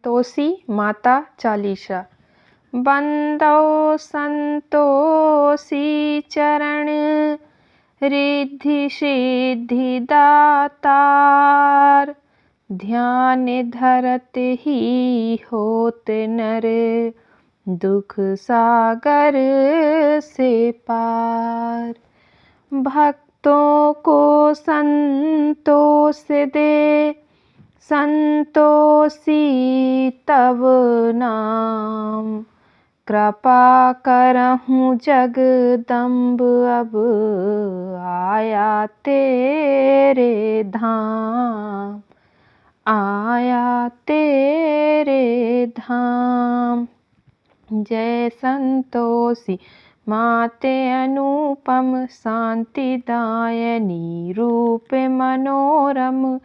तोसी माता चालीसा। बंदो संतोषी चरण, रिद्धि सिद्धि दातार। ध्यान धरत ही होत नर, दुख सागर से पार। भक्तों को संतोष दे, संतोषी तब नाम। कृपा करहूँ जगदम्ब, अब आया तेरे धाम, आया तेरे धाम। जय संतोषी माते अनुपम, शांतिदायनी रूप मनोरम।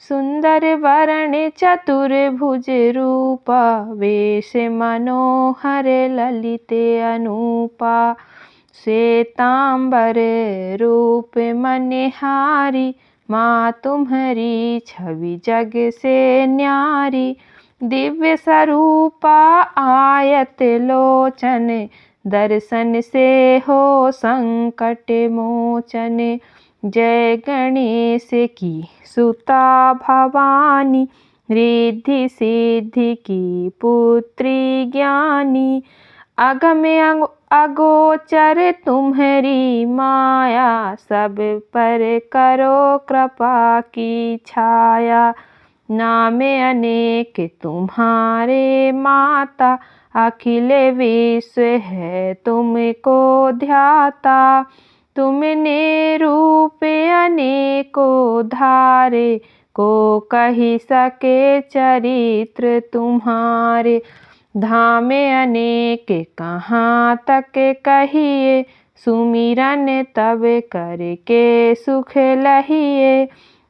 सुंदर वरण चतुर्भुज रूपा, वेश मनोहर ललित अनूपा। श्वेतांबर रूप मनिहारी, माँ तुम्हारी छवि जग से न्यारी। दिव्य स्वरूपा आयत लोचन, दर्शन से हो संकट मोचन। जय गणेश की सुता भवानी, रिद्धि सिद्धि की पुत्री ज्ञानी। अगम अगोचर तुम्हारी माया, सब पर करो कृपा की छाया। नाम अनेक तुम्हारे माता, अखिल विश्व है तुमको ध्याता। तुमने रूप अनेकों धारे, को कही सके चरित्र तुम्हारे। धाम अनेक कहाँ तक कहिए, सुमिरन तब करके सुख लहिए।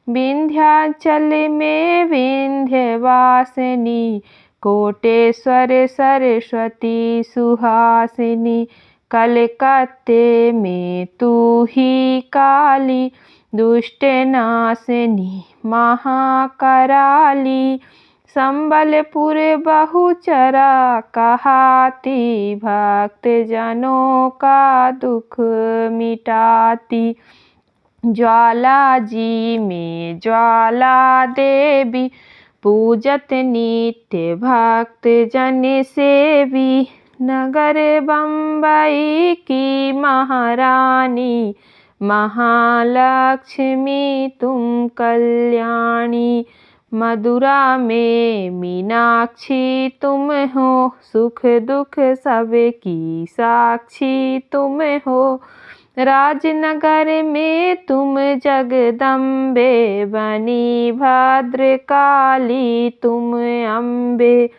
विंध्याचल में विंध्यवासिनी, कोटेश्वर सरस्वती सुहासिनी। कलकत्ते में तू ही काली, दुष्ट नाशिनी महाकराली। संबलपुर बहुचरा कहाती, भक्त जनों का दुख मिटाती। ज्वाला जी में ज्वाला देवी, पूजत नित्य भक्त जन सेवी। नगर बम्बई की महारानी, महालक्ष्मी तुम कल्याणी। मदुरा में मीनाक्षी तुम हो, सुख दुख सबकी साक्षी तुम हो। राजनगर में तुम जगदम्बे, बनी भद्रकाली तुम अम्बे।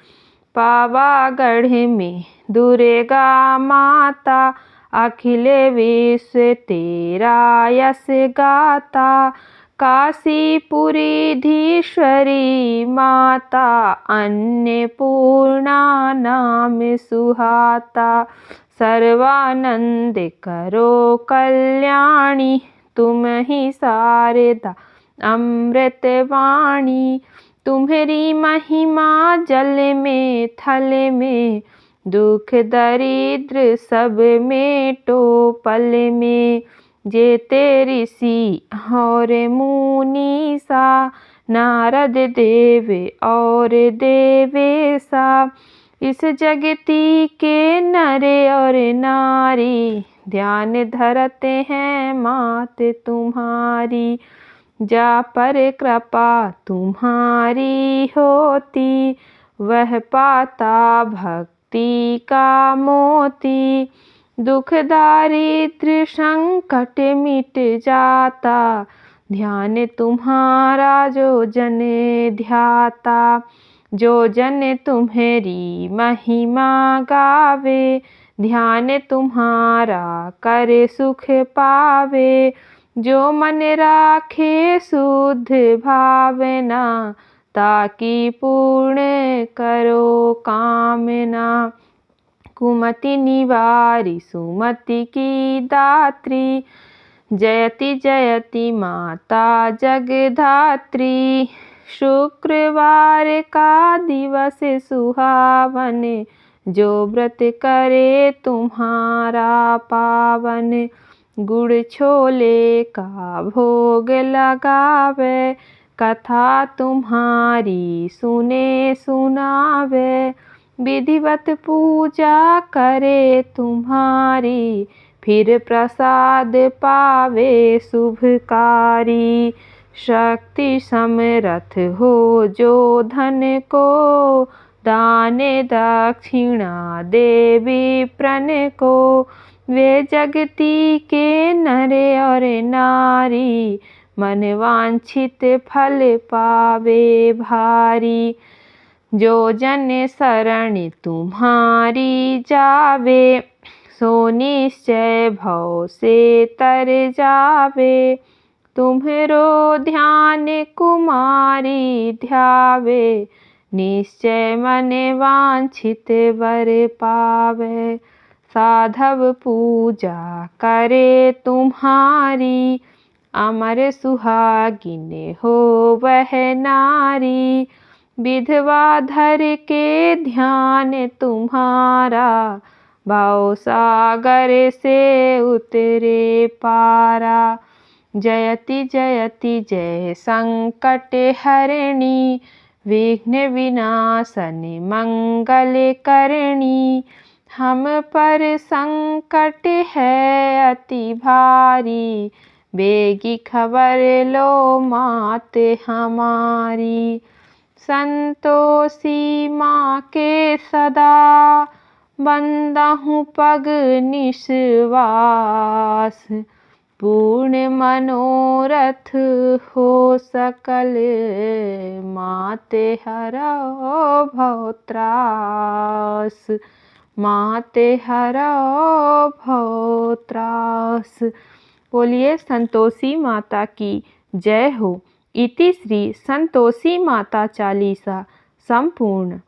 पावागढ़ में दुर्गा माता, अखिल विश्व तेरा यश गाता। काशीपुरीधीश्वरी माता, अन्नपूर्णा नाम सुहाता। सर्वानंद करो कल्याणी, तुम ही शारदा अमृतवाणी। तुम्हारी महिमा जल में थल में, दुख दरिद्र सब मेटो पल में। जेते ऋषि और मुनि सा, नारद देव और देवेशा। इस जगती के नर और नारी, ध्यान धरते हैं मात तुम्हारी। जा पर कृपा तुम्हारी होती, वह पाता भक्ति का मोती। दुख दारिद्र संकट मिट जाता, ध्यान तुम्हारा जो जन ध्याता। जो जन तुम्हारी महिमा गावे, ध्यान तुम्हारा कर सुख पावे। जो मन राखे शुद्ध भावना, ताकि पूर्ण करो कामना। कुमति निवारी सुमति की दात्री, जयति जयति माता जगधात्री। शुक्रवार का दिवस सुहावन, जो व्रत करे तुम्हारा पावन। गुड़ छोले का भोग लगावे, कथा तुम्हारी सुने सुनावे। विधिवत पूजा करे तुम्हारी, फिर प्रसाद पावे शुभकारी। शक्ति समरथ हो जो धन को, दाने दक्षिणा देवी प्रण को। वे जगती के नर और नारी, मन वांछित फल पावे भारी। जो जन शरण तुम्हारी जावे, सो निश्चय भव से तर जावे। तुम्हरो ध्यान कुमारी ध्यावे, निश्चय मन वांछित वर पावे। साधव पूजा करे तुम्हारी, अमर सुहागिन हो वह नारी। विधवा धर के ध्यान तुम्हारा, भव सागर से उतरे पारा। जयति जयति जय संकट हरणी, विघ्न विनाशनि मंगल करणी। हम पर संकट है अति भारी, बेगी खबर लो मात हमारी। संतोषी माँ के सदा, बंदहूँ पग निश्वास। पूर्ण मनोरथ हो सकल, माते हरौ भव त्रास। माते हरौ भव त्रास। बोलिए संतोषी माता की जय हो। इति श्री संतोषी माता चालीसा संपूर्ण।